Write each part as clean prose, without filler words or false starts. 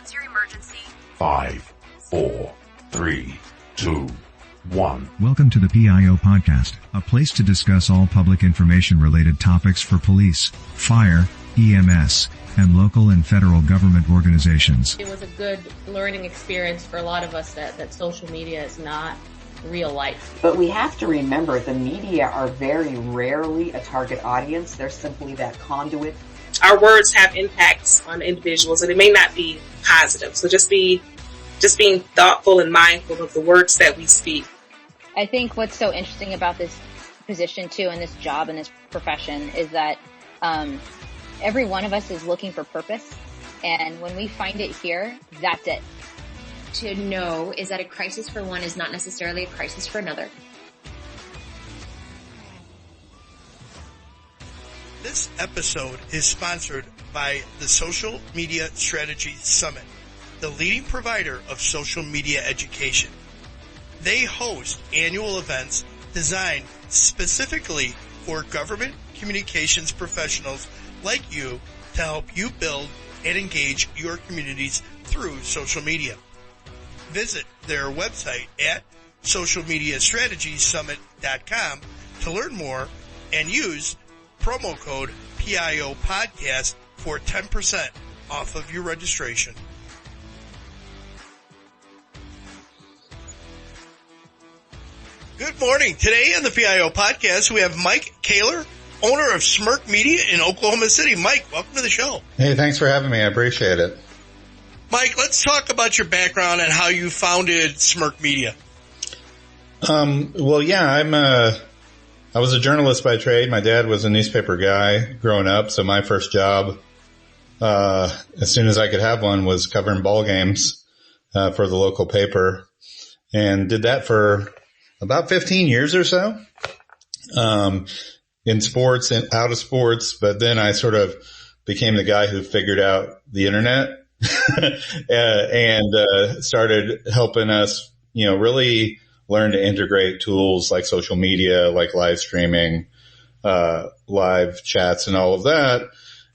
What's your emergency? 5, 4, 3, 2, 1. Welcome to the PIO Podcast, a place to discuss all public information-related topics for police, fire, EMS, and local and federal government organizations. It was a good learning experience for a lot of us that social media is not real life. But we have to remember the media are very rarely a target audience. They're simply that conduit. Our words have impacts on individuals, and it may not be positive. So just being thoughtful and mindful of the words that we speak. I think what's so interesting about this position too, and this job and this profession, is that every one of us is looking for purpose, and when we find it here, that's it. To know is that a crisis for one is not necessarily a crisis for another. This episode is sponsored by the Social Media Strategy Summit, the leading provider of social media education. They host annual events designed specifically for government communications professionals like you to help you build and engage your communities through social media. Visit their website at socialmediastrategysummit.com to learn more and use promo code PIO Podcast for 10% off of your registration. Good morning. Today on the PIO Podcast, we have Mike Koehler, owner of Smirk Media in Oklahoma City. Mike, welcome to the show. Hey, thanks for having me. I appreciate it. Mike, let's talk about your background and how you founded Smirk Media. I was a journalist by trade. My dad was a newspaper guy growing up, so my first job, as soon as I could have one, was covering ball games for the local paper, and did that for about 15 years or so, in sports and out of sports. But then I sort of became the guy who figured out the internet and started helping us, really learn to integrate tools like social media, like live streaming, live chats and all of that.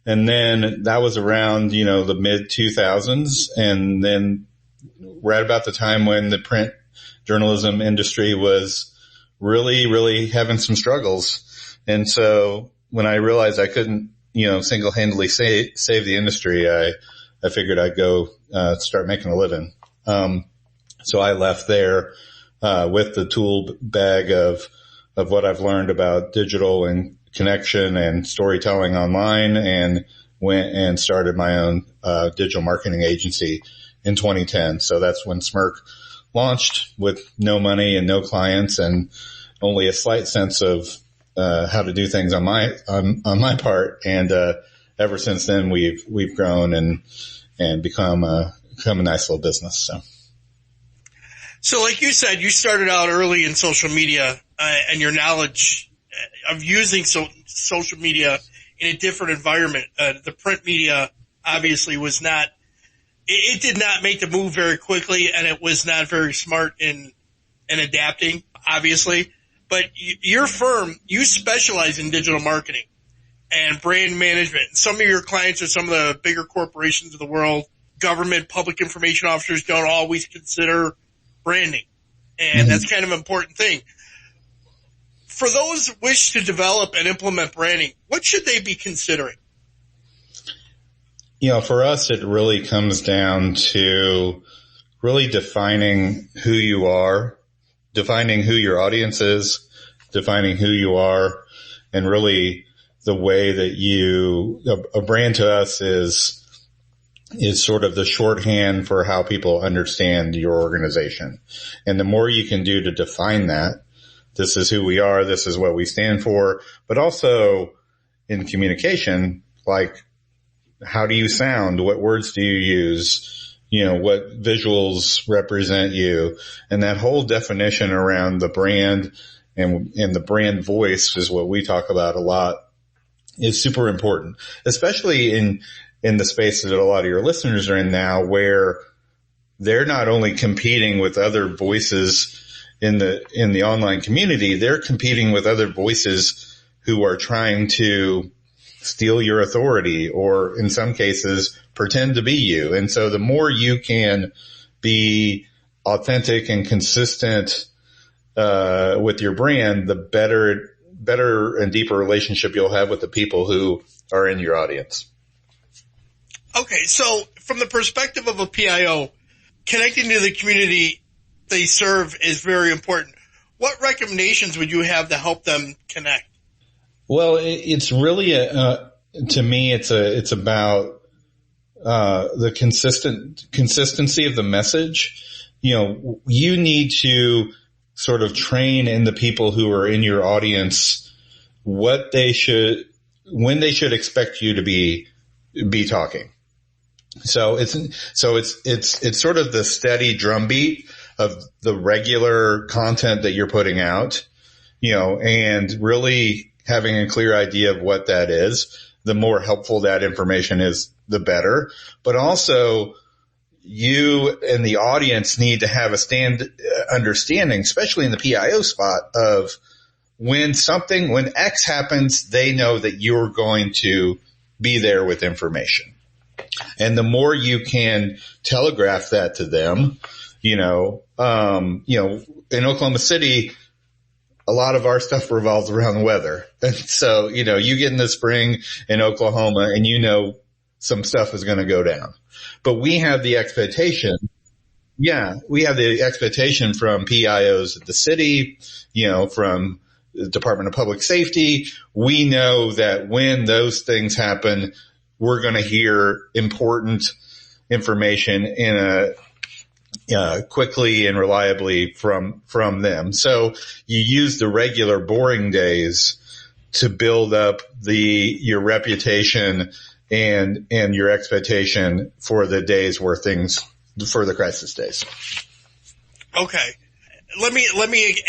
And then that was around, the mid 2000s. And then right about the time when the print journalism industry was really, really having some struggles. And so when I realized I couldn't, single-handedly save the industry, I figured I'd go start making a living. So I left there with the tool bag of what I've learned about digital and connection and storytelling online, and went and started my own digital marketing agency in 2010. So that's when Smirk launched, with no money and no clients and only a slight sense of how to do things on my part. And ever since then, we've grown and become a nice little business. So like you said, you started out early in social media, and your knowledge of using social media in a different environment. The print media obviously was not, it did not make the move very quickly, and it was not very smart in adapting, obviously. But your firm, you specialize in digital marketing and brand management. Some of your clients are some of the bigger corporations of the world. Government, public information officers don't always consider branding, and that's kind of an important thing. For those who wish to develop and implement branding, what should they be considering? For us, it really comes down to really defining who you are, defining who your audience is, defining who you are, and really the way that a brand to us is sort of the shorthand for how people understand your organization. And the more you can do to define that, this is who we are, this is what we stand for, but also in communication, like, how do you sound? What words do you use? What visuals represent you? And that whole definition around the brand and the brand voice is what we talk about a lot, is super important, especially in the space that a lot of your listeners are in now, where they're not only competing with other voices in the online community, they're competing with other voices who are trying to steal your authority or in some cases pretend to be you. And so the more you can be authentic and consistent with your brand, the better and deeper relationship you'll have with the people who are in your audience. Okay, so from the perspective of a PIO, connecting to the community they serve is very important. What recommendations would you have to help them connect? Well, it's really to me, it's about the consistency of the message. You need to sort of train in the people who are in your audience when they should expect you to be talking. So it's sort of the steady drumbeat of the regular content that you're putting out, and really having a clear idea of what that is. The more helpful that information is, the better. But also, you and the audience need to have a understanding, especially in the PIO spot, of when X happens, they know that you're going to be there with information. And the more you can telegraph that to them, in Oklahoma City, a lot of our stuff revolves around the weather. And so, you get in the spring in Oklahoma and some stuff is going to go down. But we have the expectation. Yeah, we have the expectation from PIOs at the city, from the Department of Public Safety. We know that when those things happen, we're going to hear important information in quickly and reliably from them. So you use the regular boring days to build up your reputation and your expectation for the days for the crisis days. Okay. Let me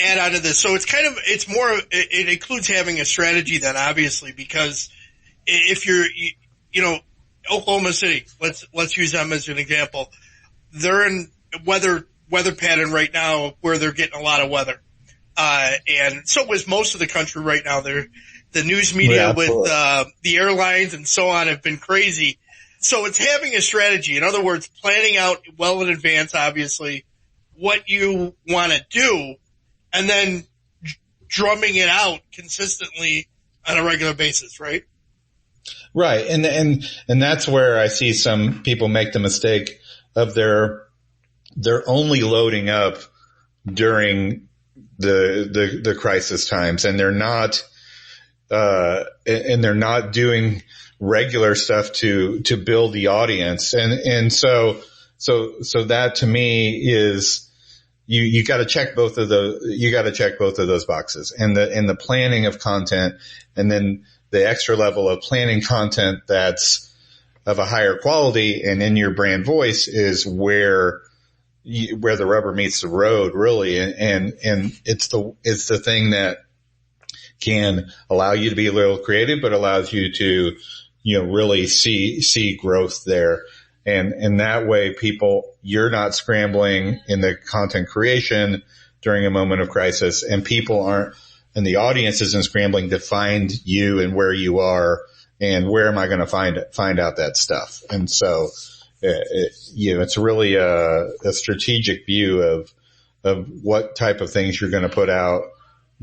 add on to this. So it includes having a strategy then, obviously, because if you're, Oklahoma City, let's use them as an example. They're in weather pattern right now where they're getting a lot of weather. And so is most of the country right now. The news media with the airlines and so on have been crazy. So it's having a strategy. In other words, planning out well in advance, obviously, what you want to do, and then drumming it out consistently on a regular basis, right? Right. And that's where I see some people make the mistake of they're only loading up during the crisis times, and they're not doing regular stuff to build the audience. And so that to me is, you got to check both of those boxes, and the planning of content, and then the extra level of planning content that's of a higher quality and in your brand voice is where the rubber meets the road, really. And it's the thing that can allow you to be a little creative, but allows you to, really see growth there. And that way you're not scrambling in the content creation during a moment of crisis, and and the audience isn't scrambling to find you and where you are and where am I going to find out that stuff. And so, it's really a strategic view of what type of things you're going to put out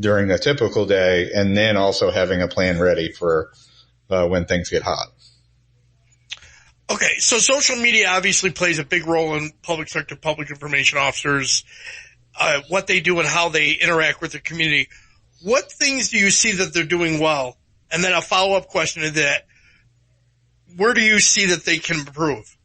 during a typical day, and then also having a plan ready for when things get hot. Okay, so social media obviously plays a big role in public sector, public information officers, what they do and how they interact with the community. What things do you see that they're doing well? And then a follow-up question to that, where do you see that they can improve?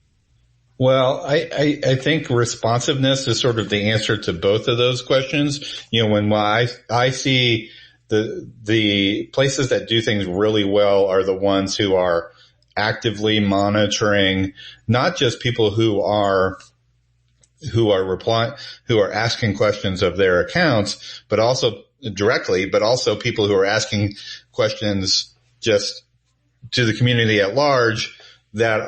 Well, I think responsiveness is sort of the answer to both of those questions. When I see the places that do things really well are the ones who are actively monitoring not just people who are asking questions of their accounts, but also directly, but also people who are asking questions just to the community at large that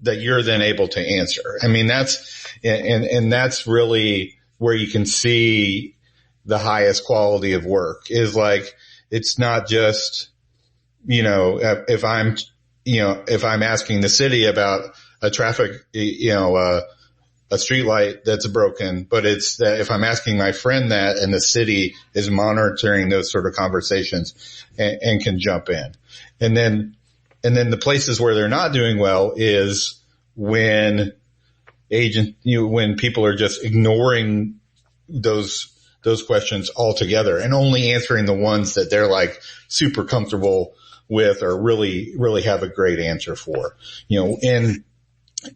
you're then able to answer. I mean, that's really where you can see the highest quality of work is like, it's not just, if I'm asking the city about a traffic, a street light that's broken, but it's that if I'm asking my friend that and the city is monitoring those sort of conversations and can jump in. And then the places where they're not doing well is when when people are just ignoring those questions altogether and only answering the ones that they're like super comfortable with or really, really have a great answer for,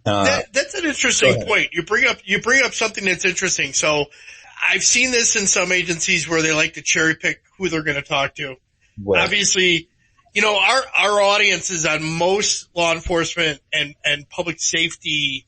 that's an interesting point. You bring up something that's interesting. So I've seen this in some agencies where they like to cherry pick who they're going to talk to. Right. Obviously, our audience is on most law enforcement and public safety.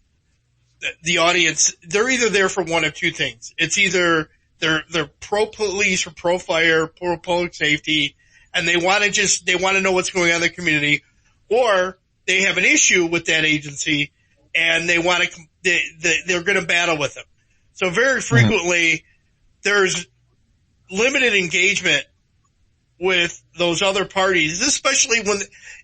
The audience, they're either there for one of two things. It's either they're pro police or pro fire, pro public safety, and they want to know what's going on in the community, or they have an issue with that agency and they're going to battle with them. So very frequently there's limited engagement with those other parties, especially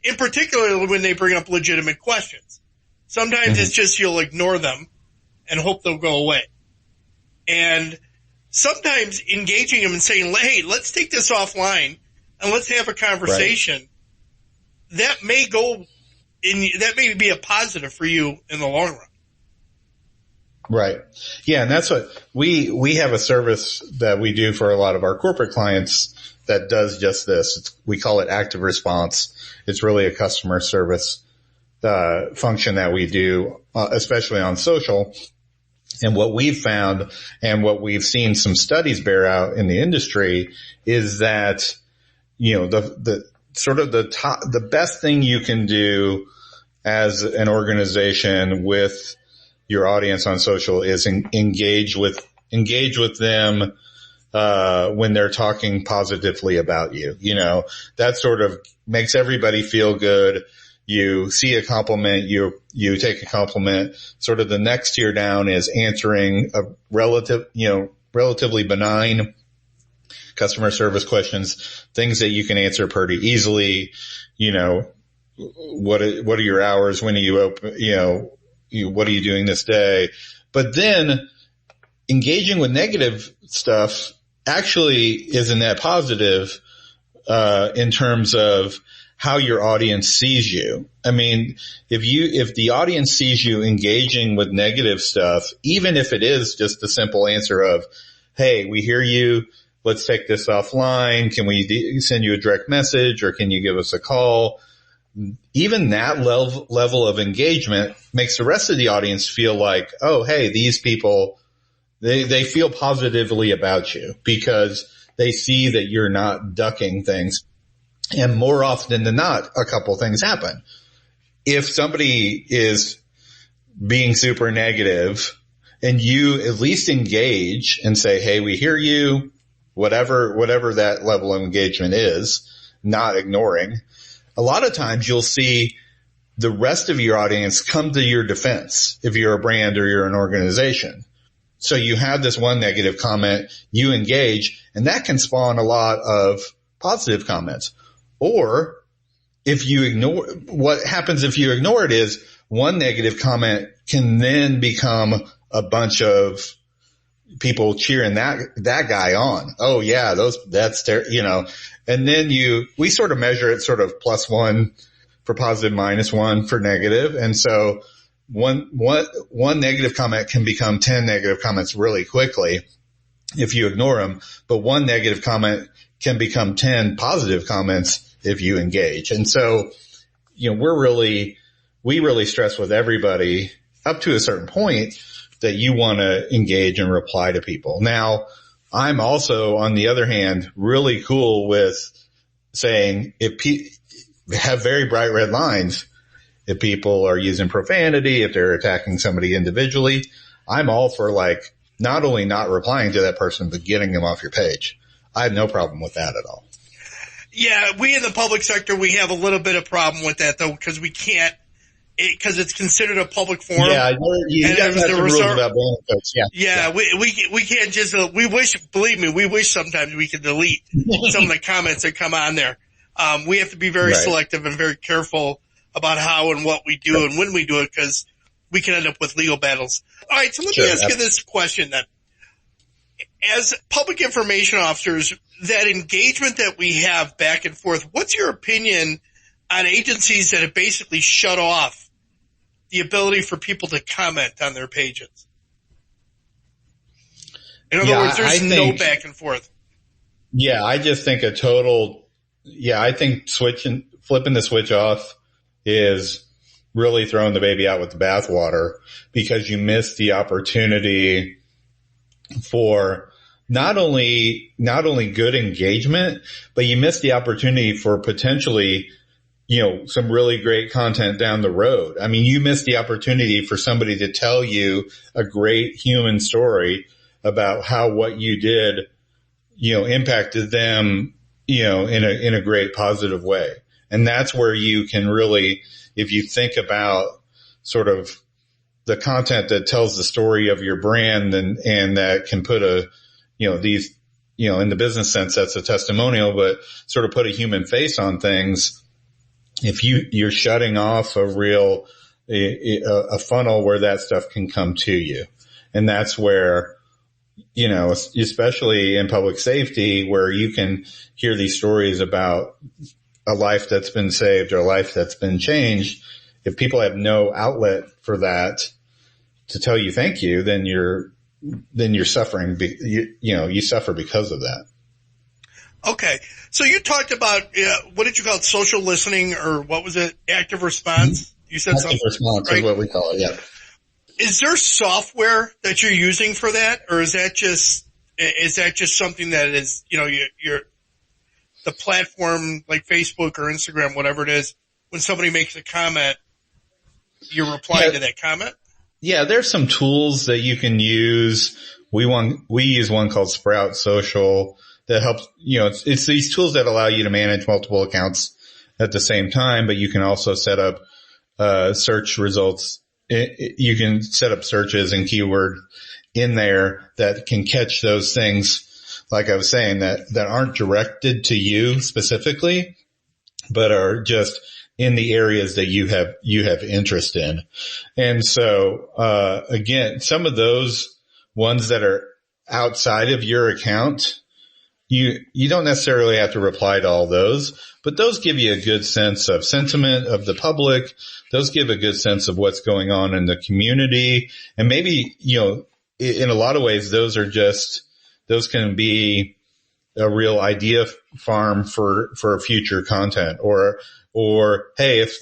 in particular when they bring up legitimate questions. Sometimes it's just you'll ignore them and hope they'll go away. And sometimes engaging them and saying, hey, let's take this offline and let's have a conversation. Right. That may be a positive for you in the long run. Right. Yeah. And that's what we have a service that we do for a lot of our corporate clients that does just this. We call it active response. It's really a customer service function that we do, especially on social. And what we've found and what we've seen some studies bear out in the industry is that, the best thing you can do as an organization with your audience on social is engage with them, when they're talking positively about you. That sort of makes everybody feel good. You see a compliment, you take a compliment. Sort of the next tier down is answering a relatively benign customer service questions, things that you can answer pretty easily. What are your hours? When are you open? What are you doing this day? But then engaging with negative stuff actually isn't that positive, in terms of how your audience sees you. I mean, if the audience sees you engaging with negative stuff, even if it is just the simple answer of, hey, we hear you, let's take this offline. Can we send you a direct message or can you give us a call? Even that level of engagement makes the rest of the audience feel like, oh, hey, these people, they feel positively about you because they see that you're not ducking things. And more often than not, a couple things happen. If somebody is being super negative and you at least engage and say, hey, we hear you, whatever that level of engagement is, not ignoring, a lot of times you'll see the rest of your audience come to your defense if you're a brand or you're an organization. So you have this one negative comment, you engage, and that can spawn a lot of positive comments. Or if you ignore, what happens if you ignore it is one negative comment can then become a bunch of people cheering that guy on. Oh yeah, and then we sort of measure it sort of +1 for positive, -1 for negative. And so one negative comment can become 10 negative comments really quickly if you ignore them, but one negative comment can become 10 positive comments if you engage. And so, we really stress with everybody up to a certain point that you want to engage and reply to people. Now, I'm also, on the other hand, really cool with saying have very bright red lines. If people are using profanity, if they're attacking somebody individually, I'm all for not only not replying to that person, but getting them off your page. I have no problem with that at all. Yeah, we in the public sector, we have a little bit of problem with that though, because we can't, because it's considered a public forum. Yeah, you guys have some rules about banning folks. Yeah. We can't just, we wish sometimes we could delete some of the comments that come on there. We have to be very Right. selective and very careful about how and what we do and when we do it, because we can end up with legal battles. All right, so let me ask you this question then. As public information officers, that engagement that we have back and forth, what's your opinion on agencies that have basically shut off the ability for people to comment on their pages? In other words, there's no back and forth. Yeah, I just think I think flipping the switch off is really throwing the baby out with the bathwater, because you miss the opportunity for not only good engagement, but you miss the opportunity for potentially, some really great content down the road. I mean, you miss the opportunity for somebody to tell you a great human story about how what you did, impacted them, in a great positive way. And that's where you can really, if you think about sort of the content that tells the story of your brand and that can put in the business sense, that's a testimonial, but sort of put a human face on things. If you're shutting off a funnel where that stuff can come to you. And that's where, especially in public safety, where you can hear these stories about a life that's been saved or a life that's been changed. If people have no outlet for that to tell you thank you, then you're suffering. You suffer because of that. Okay. So you talked about, what did you call it? Social listening, or what was it? Active response? You said Active response, right? Is what we call it. Yeah. Is there software that you're using for that, or is that just something that is, you're the platform like Facebook or Instagram, whatever it is, when somebody makes a comment, you're replying to that comment? Yeah, there's some tools that you can use. We use one called Sprout Social that helps, it's these tools that allow you to manage multiple accounts at the same time, but you can also set up search results. You can set up searches and keyword in there that can catch those things, like I was saying, that aren't directed to you specifically, but are just in the areas that you have interest in. And so, again, some of those ones that are outside of your account, you don't necessarily have to reply to all those, but those give you a good sense of sentiment of the public. Those give a good sense of what's going on in the community. And maybe, in a lot of ways, those can be a real idea farm for future content, or hey, if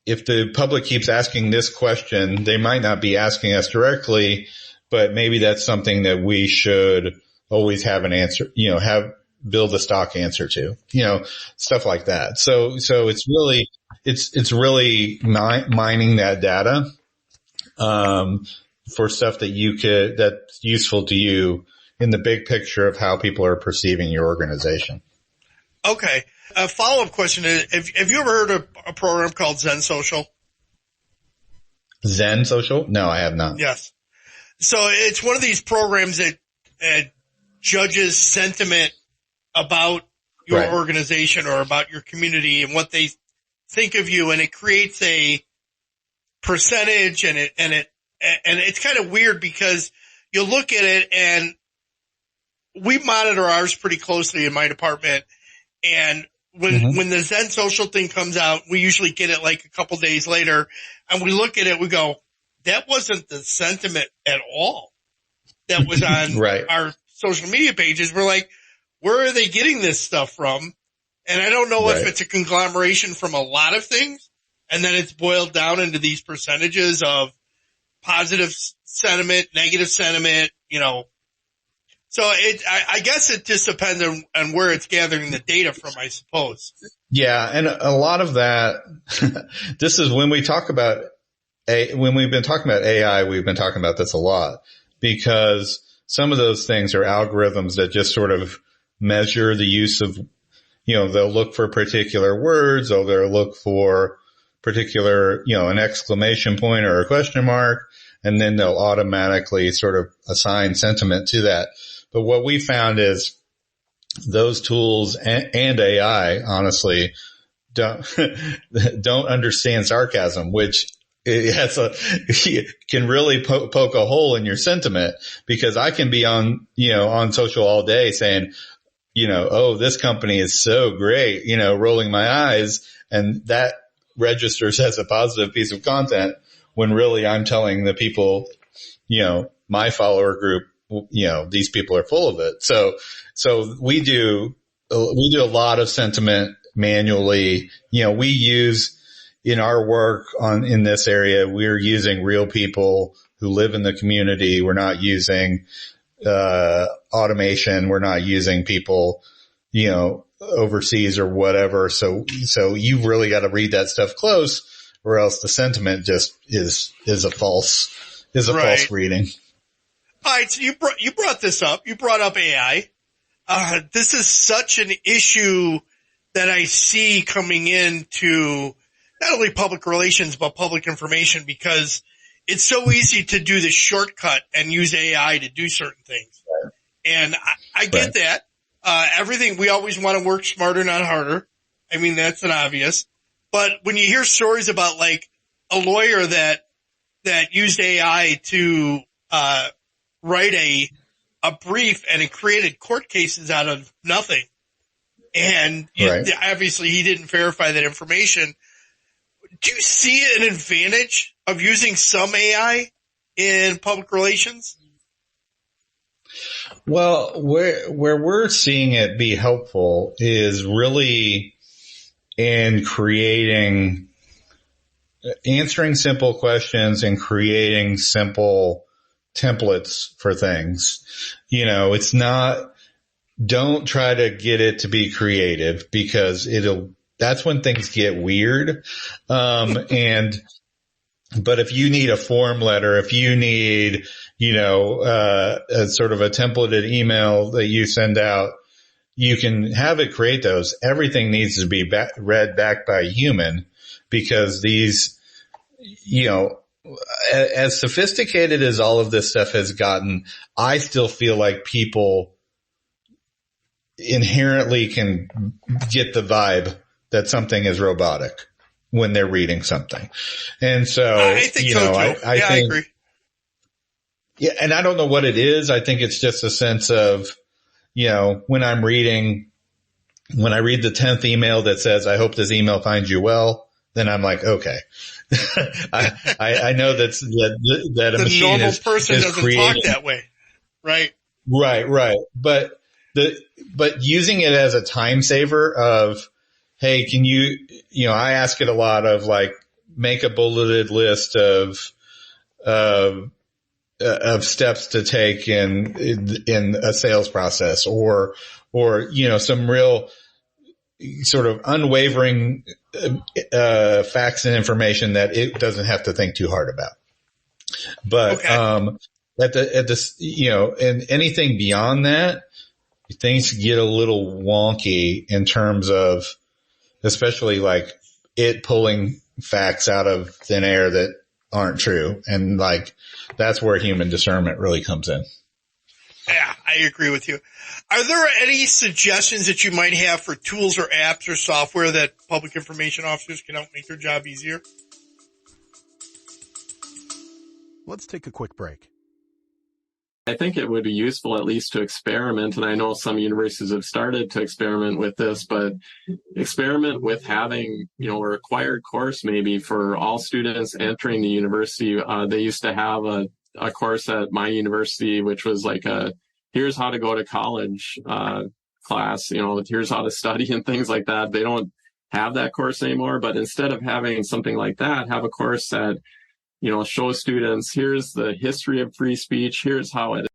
the public keeps asking this question, they might not be asking us directly, but maybe that's something that we should always have an answer, build a stock answer to, stuff like that. So it's really mining that data, for stuff that's useful to you in the big picture of how people are perceiving your organization. Okay. A follow-up question is, have you ever heard of a program called Zen Social? Zen Social? No, I have not. Yes. So it's one of these programs that judges sentiment about your organization or about your community and what they think of you, and it creates a percentage, and it's kind of weird because you look at it, and we monitor ours pretty closely in my department, and when the Zen Social thing comes out, we usually get it like a couple days later, and we look at it, we go, that wasn't the sentiment at all that was on our social media pages. We're like, where are they getting this stuff from? And I don't know if it's a conglomeration from a lot of things, and then it's boiled down into these percentages of positive sentiment, negative sentiment, So I guess it just depends on where it's gathering the data from, I suppose. Yeah, and a lot of that, this is when we talk about, when we've been talking about AI, we've been talking about this a lot, because some of those things are algorithms that just sort of measure the use of, they'll look for particular words, or they'll look for particular, an exclamation point or a question mark, and then they'll automatically sort of assign sentiment to that. But what we found is those tools and AI, honestly, don't understand sarcasm, which it has can really poke a hole in your sentiment, because I can be on social all day saying, oh, this company is so great, rolling my eyes, and that registers as a positive piece of content, when really I'm telling the people, my follower group, these people are full of it. So we do a lot of sentiment manually. We use, in our work in this area, we're using real people who live in the community. We're not using automation. We're not using people, overseas or whatever. So you've really got to read that stuff close, or else the sentiment just is a false reading. All right. So you brought this up. You brought up AI. This is such an issue that I see coming into not only public relations, but public information, because it's so easy to do the shortcut and use AI to do certain things. Right. And I get that. Everything, we always want to work smarter, not harder. I mean, that's an obvious. But when you hear stories about like a lawyer that used AI to, write a brief, and it created court cases out of nothing. And obviously he didn't verify that information. Do you see an advantage of using some AI in public relations? Well, where we're seeing it be helpful is really in answering simple questions and creating simple templates for things. It's not, don't try to get it to be creative, because that's when things get weird. But if you need a form letter, if you need, a sort of a templated email that you send out, you can have it create those. Everything needs to be read back by a human, because these, as sophisticated as all of this stuff has gotten, I still feel like people inherently can get the vibe that something is robotic when they're reading something. And so, I think so too. I agree. Yeah. And I don't know what it is. I think it's just a sense of, when I read the 10th email that says, I hope this email finds you well, then I'm like, okay. I know that a the machine normal is person is doesn't creating. talk that way. Right. Right. But using it as a time saver of, hey, can you, I ask it a lot of like, make a bulleted list of steps to take in a sales process, or some real sort of unwavering facts and information that it doesn't have to think too hard about. But and anything beyond that, things get a little wonky in terms of, especially like it pulling facts out of thin air that aren't true, and like that's where human discernment really comes in. Yeah, I agree with you. Are there any suggestions that you might have for tools or apps or software that public information officers can help make their job easier? Let's take a quick break. I think it would be useful at least to experiment, and I know some universities have started to experiment with this, but experiment with having, a required course maybe for all students entering the university. They used to have a course at my university, which was like here's how to go to college class, here's how to study and things like that. They don't have that course anymore, but instead of having something like that, have a course that show students, here's the history of free speech, here's how it.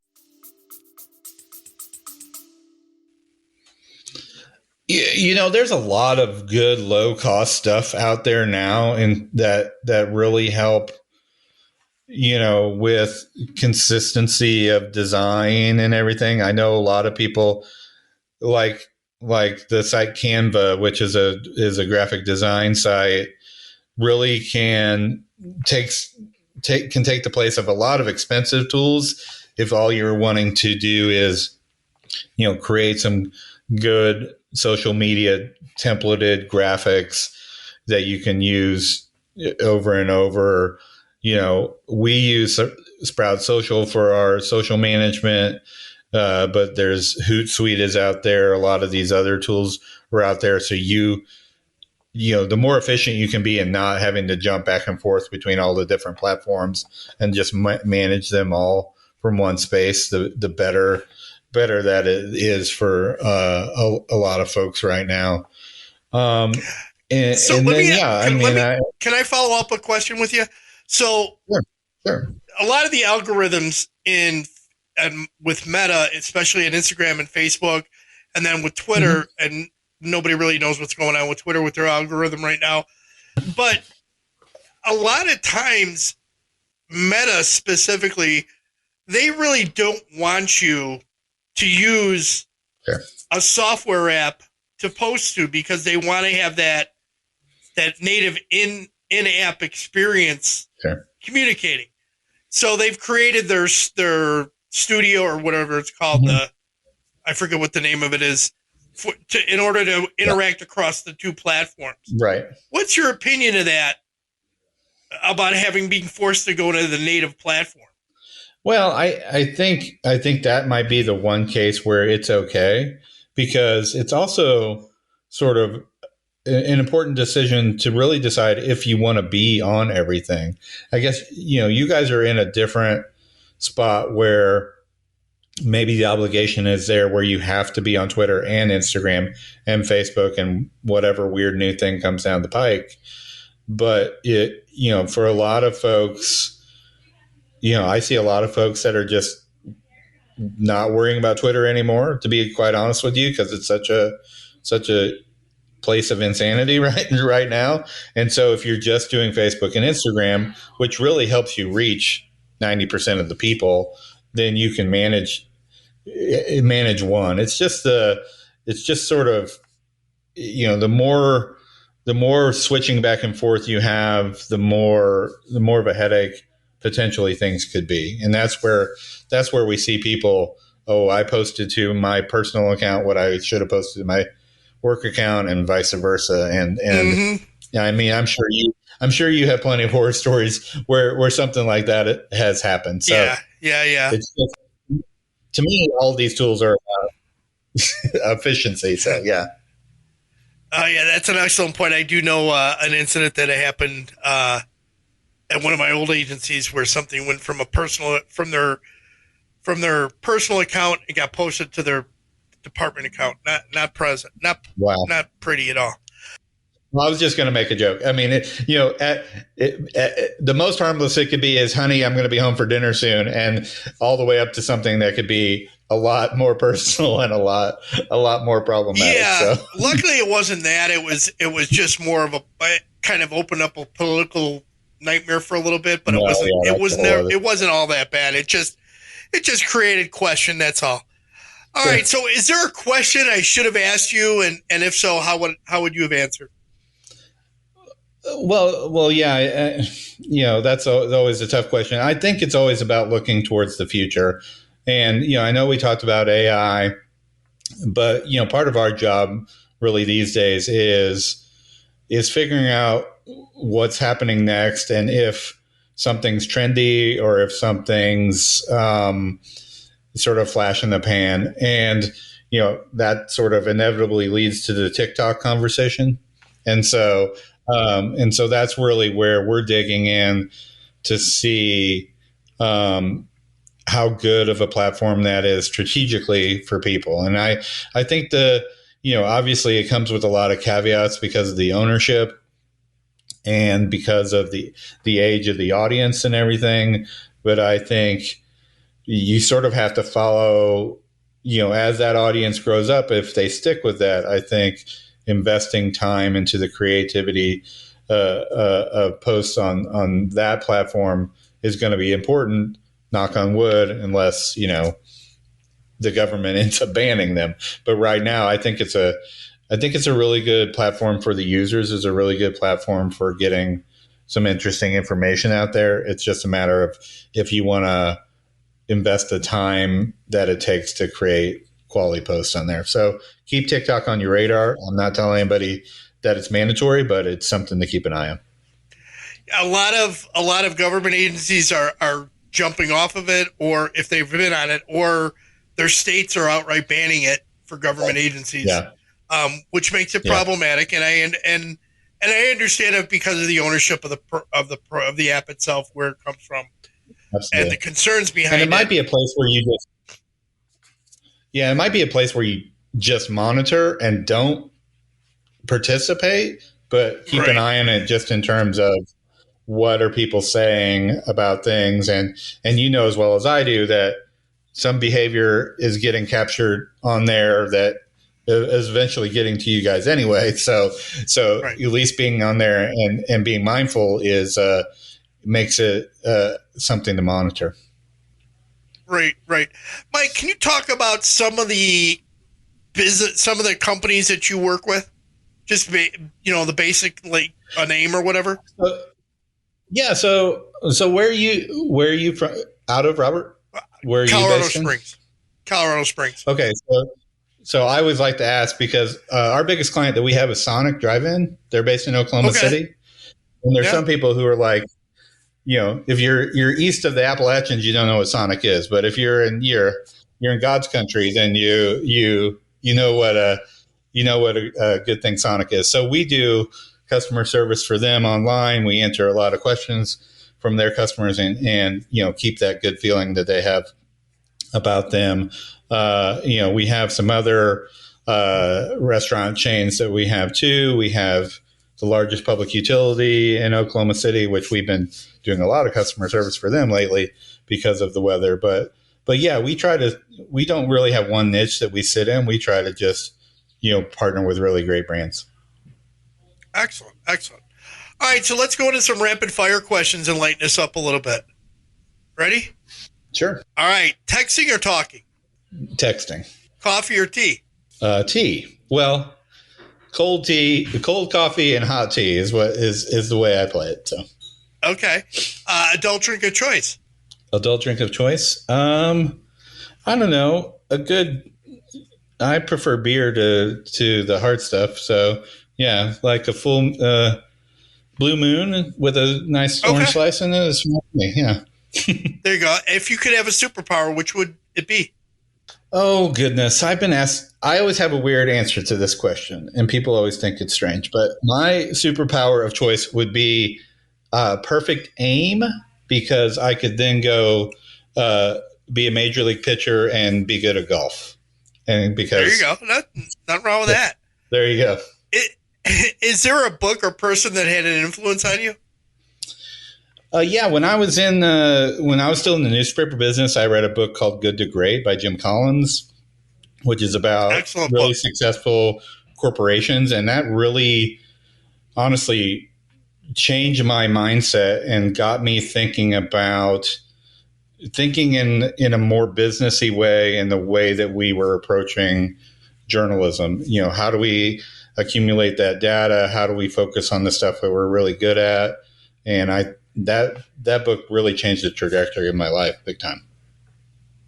There's a lot of good low cost stuff out there now, and that really help, with consistency of design and everything. I know a lot of people like the site Canva, which is a graphic design site, really can take the place of a lot of expensive tools if all you're wanting to do is, create some good social media templated graphics that you can use over and over. We use Sprout Social for our social management, but there's Hootsuite is out there. A lot of these other tools are out there. So the more efficient you can be in not having to jump back and forth between all the different platforms and just manage them all from one space, the better that it is for a lot of folks right now. Can I follow up a question with you? So sure. A lot of the algorithms with Meta, especially in Instagram and Facebook, and then with Twitter, and nobody really knows what's going on with Twitter with their algorithm right now. But a lot of times, Meta specifically, they really don't want you to use a software app to post to, because they want to have that native in-app experience communicating. So they've created their studio or whatever it's called. I forget what the name of it is, in order to interact across the two platforms. Right. What's your opinion of that, about being forced to go to the native platform? Well, I think that might be the one case where it's okay, because it's also sort of an important decision to really decide if you want to be on everything. I guess, you guys are in a different spot where maybe the obligation is there where you have to be on Twitter and Instagram and Facebook and whatever weird new thing comes down the pike. But for a lot of folks, I see a lot of folks that are just not worrying about Twitter anymore, to be quite honest with you, because it's such a place of insanity right now. And so if you're just doing Facebook and Instagram, which really helps you reach 90% of the people, then you can manage one. It's just sort of, the more switching back and forth you have, the more of a headache potentially things could be. And that's where we see people, I posted to my personal account what I should have posted to my work account, and vice versa. And I mean, I'm sure you have plenty of horror stories where something like that has happened. So yeah. It's just, to me, all these tools are about efficiency. So yeah. That's an excellent point. I do know an incident that happened at one of my old agencies where something went from their personal account and got posted to their department account. Not pretty at all. Well, I was just going to make a joke. I mean, the most harmless it could be is, honey, I'm going to be home for dinner soon, and all the way up to something that could be a lot more personal and a lot more problematic. Yeah, so. Luckily it wasn't that. It was just more of a kind of open up a political nightmare for a little bit, but it wasn't all that bad. It just created question. That's all. All right. So, is there a question I should have asked you, and if so, how would you have answered? Well, yeah. That's always a tough question. I think it's always about looking towards the future, and I know we talked about AI, but part of our job really these days is figuring out what's happening next, and if something's trendy or if something's sort of flash in the pan. And, that sort of inevitably leads to the TikTok conversation. And so that's really where we're digging in to see how good of a platform that is strategically for people. And I think obviously it comes with a lot of caveats because of the ownership and because of the age of the audience and everything. But I think you sort of have to follow, as that audience grows up, if they stick with that. I think investing time into the creativity of posts on that platform is going to be important, knock on wood, unless, the government ends up banning them. But right now, I think it's a really good platform for the users. It's a really good platform for getting some interesting information out there. It's just a matter of if you want to invest the time that it takes to create quality posts on there. So keep TikTok on your radar. I'm not telling anybody that it's mandatory, but it's something to keep an eye on. A lot of government agencies are jumping off of it, or if they've been on it, or their states are outright banning it for government agencies, which makes it problematic. And I understand it because of the ownership of the app itself, where it comes from, and the concerns behind it. And it might be a place where it might be a place where you just monitor and don't participate, but keep an eye on it just in terms of what are people saying about things. And you know as well as I do that some behavior is getting captured on there that is eventually getting to you guys anyway. So at least being on there and being mindful is makes it something to monitor. Right. Mike, can you talk about some of the companies that you work with? Just the basic, like a name or whatever. Yeah. So where are you from? Out of, Robert? Where are Colorado you based Springs. In? Colorado Springs. Okay. So I always like to ask because our biggest client that we have is Sonic Drive-In. They're based in Oklahoma City, and there's some people who are like, if you're east of the Appalachians, you don't know what Sonic is, but if you're in God's country, then you know what a good thing Sonic is. So we do customer service for them online. We answer a lot of questions from their customers and keep that good feeling that they have about them. We have some other restaurant chains that we have too. We have the largest public utility in Oklahoma City, which we've been doing a lot of customer service for them lately because of the weather. But yeah, we don't really have one niche that we sit in. We try to just, partner with really great brands. Excellent. All right, so let's go into some rapid fire questions and lighten us up a little bit. Ready? Sure. All right, texting or talking? Texting. Coffee or tea? Tea. Well, cold coffee and hot tea is what is the way I play it. So. Okay. Adult drink of choice? Adult drink of choice? I don't know. I prefer beer to the hard stuff. So yeah, like a full Blue Moon with a nice orange slice in it is for me. Yeah. There you go. If you could have a superpower, which would it be? Oh, goodness. I've been asked. I always have a weird answer to this question, and people always think it's strange. But my superpower of choice would be perfect aim, because I could then go be a major league pitcher and be good at golf. And because there you go. Nothing wrong with that. There you go. Is there a book or person that had an influence on you? Yeah, when I was still in the newspaper business, I read a book called Good to Great by Jim Collins, which is about really successful corporations. And that really, honestly, changed my mindset and got me thinking in a more businessy way, in the way that we were approaching journalism. How do we accumulate that data? How do we focus on the stuff that we're really good at? And that book really changed the trajectory of my life big time.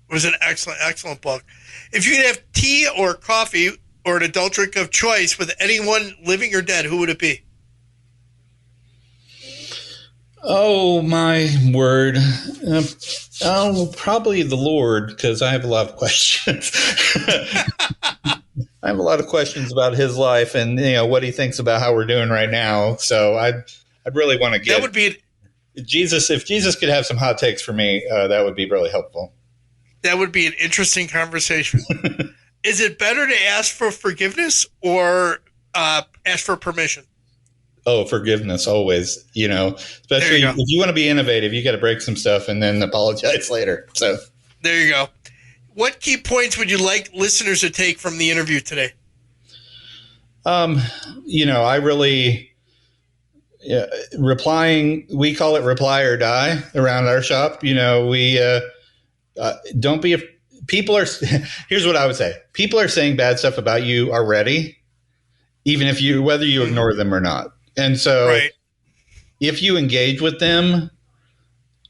It was an excellent book. If you could have tea or coffee or an adult drink of choice with anyone living or dead, who would it be? Oh, my word. Probably the Lord, because I have a lot of questions. I have a lot of questions about his life and what he thinks about how we're doing right now. So I'd really want to get... That would be... Jesus, if Jesus could have some hot takes for me, that would be really helpful. That would be an interesting conversation. Is it better to ask for forgiveness or ask for permission? Oh, forgiveness, always. Especially if you want to be innovative, you got to break some stuff and then apologize later. So there you go. What key points would you like listeners to take from the interview today? I really... replying, we call it reply or die around our shop. Don't be, people are, here's what I would say. People are saying bad stuff about you already, even if whether you ignore them or not. And so if you engage with them,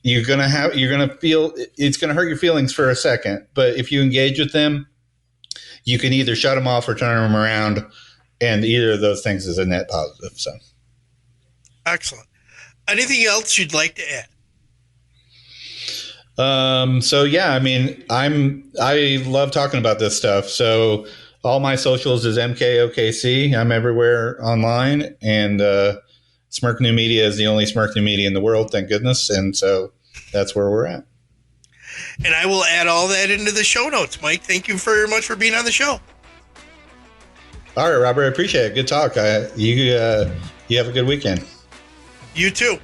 you're going to feel, it's going to hurt your feelings for a second. But if you engage with them you can either shut them off or turn them around, and either of those things is a net positive. So, excellent. Anything else you'd like to add? So yeah, I mean, I love talking about this stuff. So all my socials is MKOKC. I'm everywhere online, and Smirk New Media is the only Smirk New Media in the world, thank goodness. And so that's where we're at. And I will add all that into the show notes. Mike, thank you very much for being on the show. All right, Robert, I appreciate it. Good talk. You have a good weekend. You too.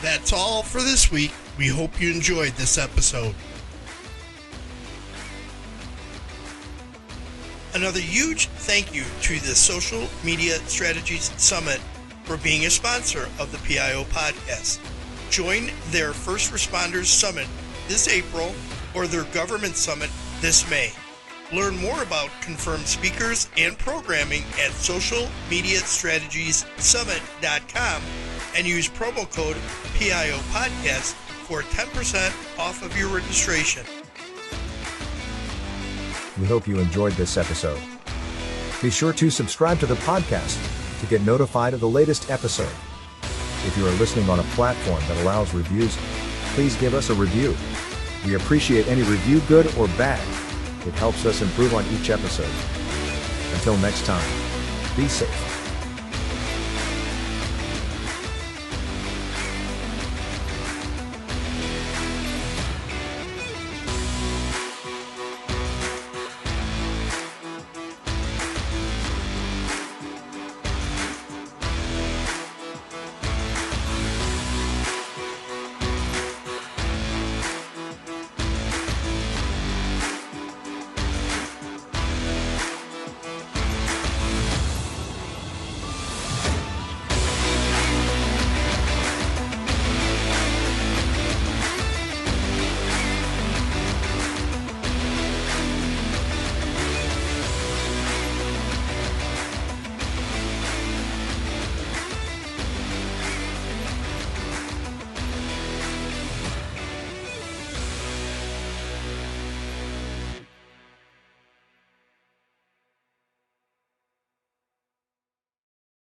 That's all for this week. We hope you enjoyed this episode. Another huge thank you to the Social Media Strategies Summit for being a sponsor of the PIO podcast. Join their First Responders Summit this April or their Government Summit this May. Learn more about confirmed speakers and programming at socialmediastrategiessummit.com and use promo code PIO Podcast for 10% off of your registration. We hope you enjoyed this episode. Be sure to subscribe to the podcast to get notified of the latest episode. If you are listening on a platform that allows reviews, please give us a review. We appreciate any review, good or bad. It helps us improve on each episode. Until next time, be safe.